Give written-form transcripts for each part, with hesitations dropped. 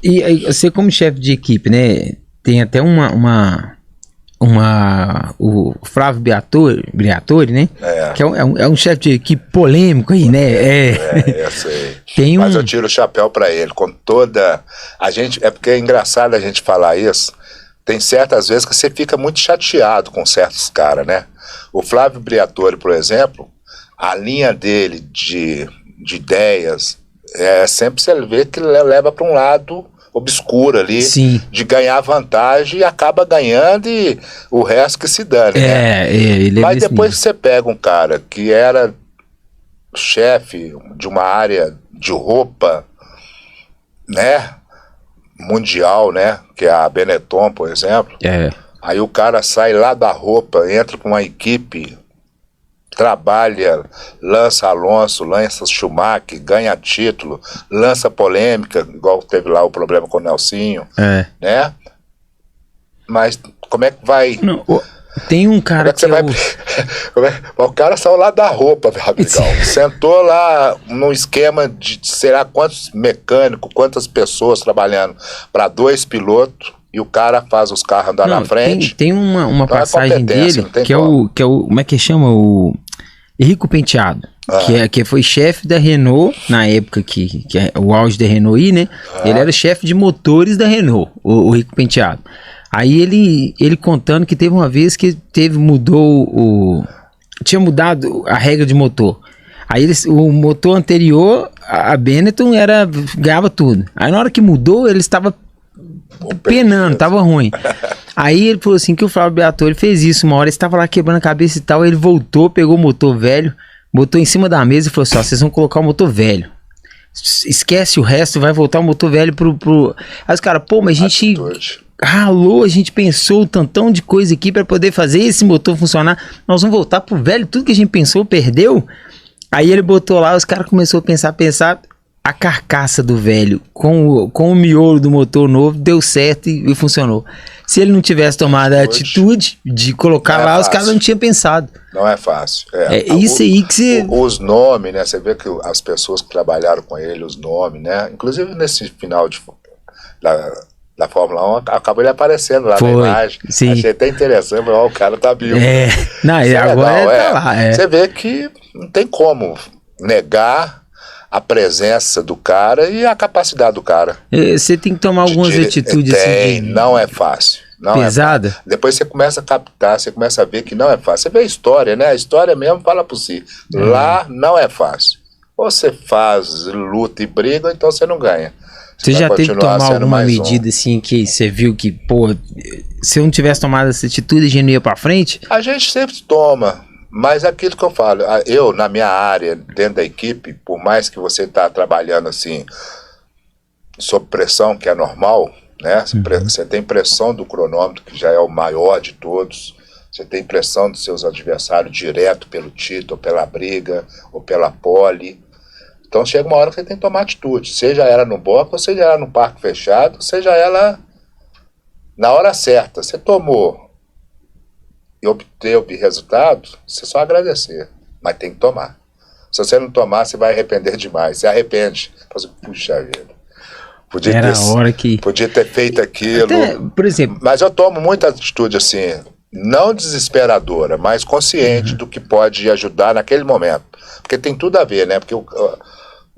E aí, você como chefe de equipe, né? Tem até o Flávio Briatore, né? Que é um chefe de equipe polêmico aí, né? Eu sei. Tem Mas eu tiro o chapéu pra ele, com toda... É porque é engraçado a gente falar isso. Tem certas vezes que você fica muito chateado com certos caras, né? O Flávio Briatore, por exemplo, a linha dele de ideias, sempre você vê que ele leva para um lado obscuro ali, Sim. de ganhar vantagem e acaba ganhando e o resto que se dane, né? Mas depois que você pega um cara que era chefe de uma área de roupa, né, mundial, né, que é a Benetton, por exemplo, aí o cara sai lá da roupa, entra com uma equipe, trabalha, lança Alonso, lança Schumacher, ganha título, lança polêmica, igual teve lá o problema com o Nelsinho, né? Mas como é que vai... Não, tem um cara que o cara saiu lá da roupa, meu amigão. Sentou lá num esquema de sei lá quantos mecânicos, quantas pessoas trabalhando para 2 pilotos, e o cara faz os carros andar na frente. Tem uma então passagem dele que é o como é que chama? O Henrico Penteado, que foi chefe da Renault na época que é o auge da Renault aí, né? Ele era chefe de motores da Renault, o Henrico Penteado. Aí ele contando que teve uma vez que tinha mudado a regra de motor. Aí o motor anterior, a Benetton, ganhava tudo. Aí na hora que mudou, ele estava penando, tava ruim. Aí ele falou assim que o Flávio Briatore fez isso uma hora, ele estava lá quebrando a cabeça e tal, ele voltou, pegou o motor velho, botou em cima da mesa e falou assim, vocês vão colocar o motor velho. Esquece o resto, vai voltar o motor velho pro... Aí os caras, mas a gente... ralou, a gente pensou um tantão de coisa aqui para poder fazer esse motor funcionar, nós vamos voltar pro velho, tudo que a gente pensou, perdeu. Aí ele botou lá, os caras começaram a pensar, a carcaça do velho com o miolo do motor novo deu certo e funcionou. Se ele não tivesse tomado a atitude de colocar lá, os caras não tinham pensado. Não é fácil. Isso aí que você... Os nomes, né, você vê que as pessoas que trabalharam com ele, os nomes, né, inclusive nesse final da Fórmula 1, acabou ele aparecendo lá na imagem. Sim. Achei até interessante, o cara tá vivo. Não, agora ele tá lá. Você vê que não tem como negar a presença do cara e a capacidade do cara. Você tem que tomar algumas atitudes assim. Não é fácil. Pesada? É fácil. Depois você começa a captar, você começa a ver que não é fácil. Você vê a história, né? A história mesmo fala por si. Lá não é fácil. Ou você faz luta e briga, ou então você não ganha. Você já teve que tomar alguma medida assim que você viu que, se eu não tivesse tomado essa atitude, a gente não ia pra frente? A gente sempre toma, mas aquilo que eu falo, eu na minha área, dentro da equipe, por mais que você tá trabalhando assim, sob pressão, que é normal, né? Você tem pressão do cronômetro, que já é o maior de todos, você tem pressão dos seus adversários direto pelo título, pela briga, ou pela pole. Então chega uma hora que você tem que tomar atitude, seja ela no box, ou seja ela no parque fechado, seja ela na hora certa. Você tomou e obteve resultado, você só agradecer, mas tem que tomar. Se você não tomar, você vai arrepender demais. Se arrepende, puxa vida, podia ter feito aquilo. Até, por exemplo, mas eu tomo muita atitude assim, não desesperadora, mas consciente do que pode ajudar naquele momento, porque tem tudo a ver, né? Porque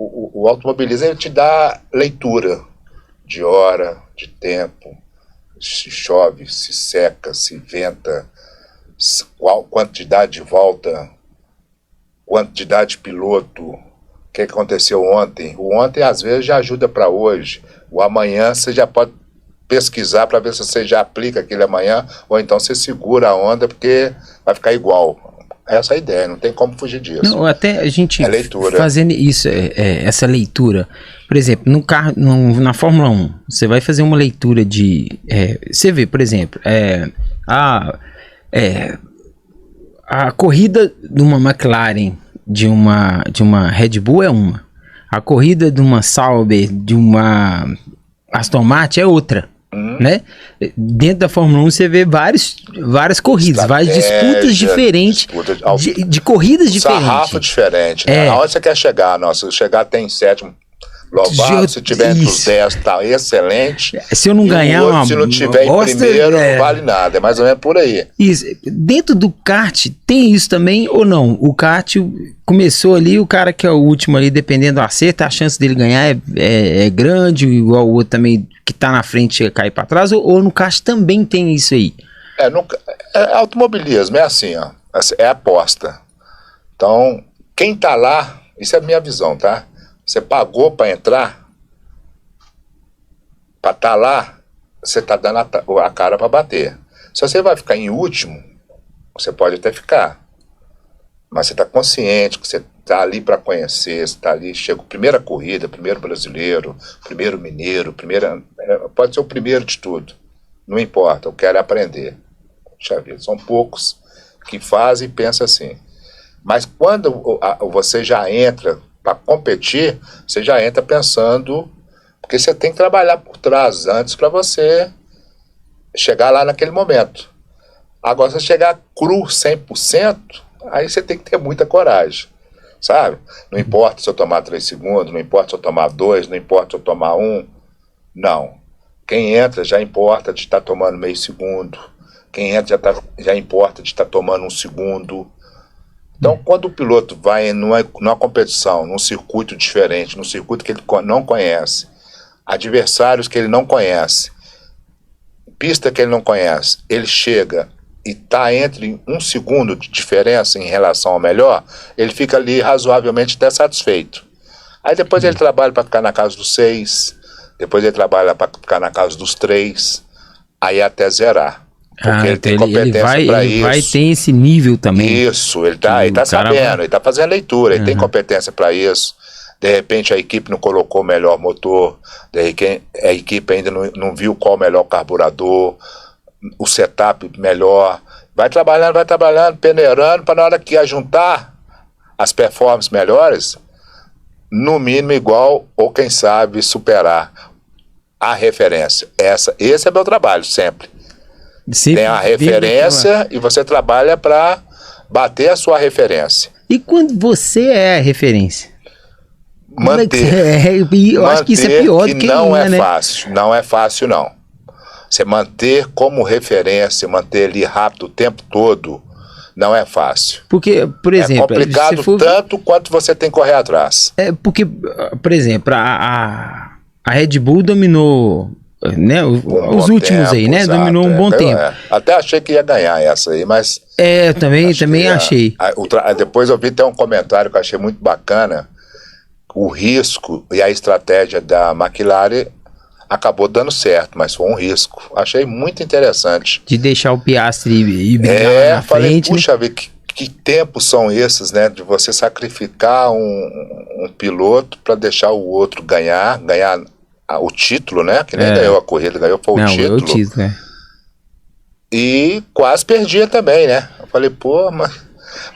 o automobilismo, ele te dá leitura de hora, de tempo, se chove, se seca, se venta, qual quantidade de volta, quantidade de piloto, o que aconteceu ontem. O ontem às vezes já ajuda para hoje, o amanhã você já pode pesquisar para ver se você já aplica aquele amanhã, ou então você segura a onda porque vai ficar igual. Essa é a ideia, não tem como fugir disso. Não, até a gente leitura. Fazendo isso, essa leitura, por exemplo, na Fórmula 1, você vai fazer uma leitura de... você vê, por exemplo, a corrida de uma McLaren, de uma Red Bull é uma. A corrida de uma Sauber, de uma Aston Martin é outra. Né? Dentro da Fórmula 1 você vê várias corridas, várias disputas diferentes, de corridas diferentes. Sarrafo diferente, né? Aonde você quer chegar? Nossa, chegar até em sétimo, Louvado, se tiver entre os 10, tá excelente. Se eu não ganhar uma se não tiver em primeiro, não vale nada. É mais ou menos por aí. Isso. Dentro do kart, tem isso também ou não? O kart começou ali, o cara que é o último ali, dependendo do acerto, a chance dele ganhar é grande, igual o outro também que tá na frente cair para trás, ou no kart também tem isso aí? É automobilismo, é assim, ó. É aposta. Então, quem tá lá, isso é a minha visão, tá? Você pagou para entrar, para estar lá, você está dando a cara para bater. Se você vai ficar em último, você pode até ficar. Mas você está consciente que você está ali para conhecer, você está ali, chega a primeira corrida, primeiro brasileiro, primeiro mineiro, pode ser o primeiro de tudo. Não importa, eu quero aprender. Puxa vida, são poucos que fazem e pensam assim. Mas quando você já entra para competir, você já entra pensando, porque você tem que trabalhar por trás antes para você chegar lá naquele momento. Agora, se você chegar cru 100%, aí você tem que ter muita coragem, sabe? Não importa se eu tomar 3 segundos, não importa se eu tomar 2, não importa se eu tomar 1, não. Quem entra já importa de estar tomando meio segundo, quem entra já importa de estar tomando 1 segundo. Então, quando o piloto vai numa competição, num circuito diferente, num circuito que ele não conhece, adversários que ele não conhece, pista que ele não conhece, ele chega e está entre 1 segundo de diferença em relação ao melhor, ele fica ali razoavelmente até satisfeito. Aí depois ele trabalha para ficar na casa dos 6, depois ele trabalha para ficar na casa dos 3, aí até zerar. Porque ele tem competência para isso. Ele vai ter esse nível também. Isso, ele tá sabendo, ele tá fazendo leitura, ele tem competência para isso. De repente a equipe não colocou o melhor motor, de repente a equipe ainda não viu qual o melhor carburador, o setup melhor. Vai trabalhando, peneirando, para na hora que ajuntar as performances melhores, no mínimo igual, ou quem sabe superar a referência. Esse é meu trabalho sempre. Tem a referência e você trabalha para bater a sua referência. E quando você é a referência? Manter. Eu acho que isso é pior do que não é fácil. Não é fácil, não. Você manter como referência, manter ali rápido o tempo todo, não é fácil. Porque, por exemplo... É complicado tanto quanto você tem que correr atrás. Porque, por exemplo, a Red Bull dominou... Né, os últimos tempo, aí, né? Exato, dominou um bom tempo. Até achei que ia ganhar essa aí, mas... Eu também achei. Depois eu vi até um comentário que eu achei muito bacana. O risco e a estratégia da McLaren acabou dando certo, mas foi um risco. Achei muito interessante. De deixar o Piastri ir brigar na falei, frente. Puxa, né? Que tempos são esses, né? De você sacrificar um piloto para deixar o outro ganhar o título, né? Que nem ganhou a corrida, foi o título. Ganhou o título, né? E quase perdia também, né? Eu falei, pô,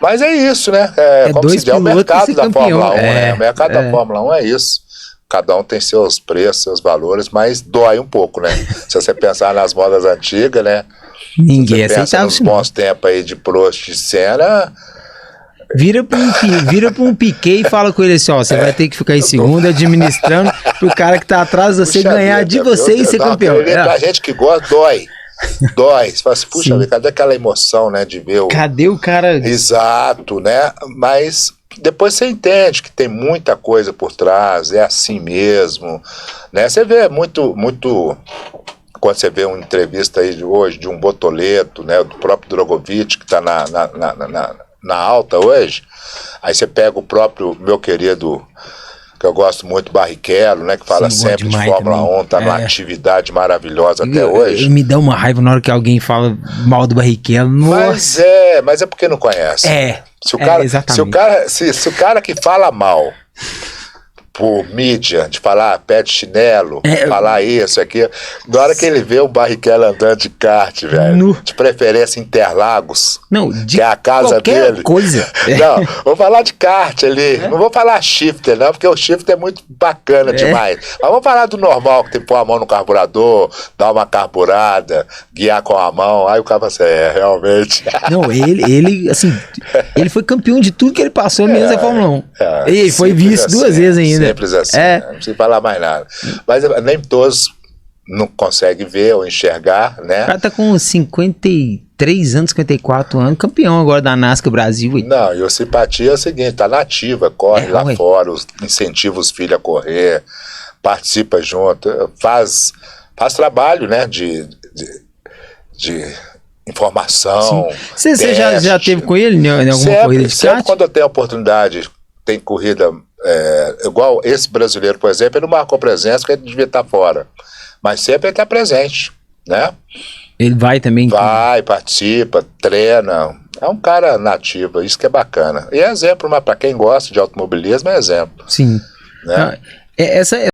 mas é isso, né? Como se der o mercado da Fórmula 1, né? O mercado da Fórmula 1 é isso. Cada um tem seus preços, seus valores, mas dói um pouco, né? Se você pensar nas modas antigas, né? Ninguém aceitava nos bons tempos aí de Prost e Senna... Vira para um Piquet e fala com ele assim, ó, você vai ter que ficar em segundo administrando pro cara que tá atrás de você ganhar de você e ser campeão. Pra gente que gosta, dói. Você fala assim, puxa, cadê aquela emoção, né, de ver Cadê o cara? Exato, né? Mas depois você entende que tem muita coisa por trás, é assim mesmo, né? Você vê muito... Quando você vê uma entrevista aí de hoje de um Botoleto, né, do próprio Drogovic, que tá na alta hoje, aí você pega o próprio meu querido, que eu gosto muito, Barrichello, né, que fala sempre de Fórmula 1, tá numa atividade maravilhosa até hoje. Me dá uma raiva na hora que alguém fala mal do Barrichello. Mas é porque não conhece. Se o cara que fala mal por mídia, de falar pé de chinelo, falar isso, aquilo. Na hora que ele vê o Barrichello andando de kart, velho, de preferência Interlagos, que é a casa dele. Coisa. Não, vou falar de kart ali, não vou falar shifter não, porque o shifter é muito bacana demais. Mas vamos falar do normal, que tem que pôr a mão no carburador, dar uma carburada, guiar com a mão, aí o cara assim, realmente. Não, ele foi campeão de tudo que ele passou, menos a Fórmula 1. E foi vice 2 vezes ainda. simples assim, É. né? Não precisa falar mais nada. Mas nem todos não conseguem ver ou enxergar, O né? cara tá com 53 anos, 54 anos, campeão agora da NASCAR Brasil. Ué. Não, e a simpatia é o seguinte, tá nativa, corre lá ué. fora, incentiva os filhos a correr, participa junto, faz trabalho, né, de informação. Você já teve com ele em alguma corrida de Sempre kart? quando eu tenho oportunidade, tem corrida, igual esse brasileiro, por exemplo, ele não marcou presença porque ele devia estar fora. Mas sempre ele está presente, né? Ele vai também? Vai, participa, treina. É um cara nativo, isso que é bacana. E é exemplo, mas para quem gosta de automobilismo, é exemplo. Sim. Né? Essa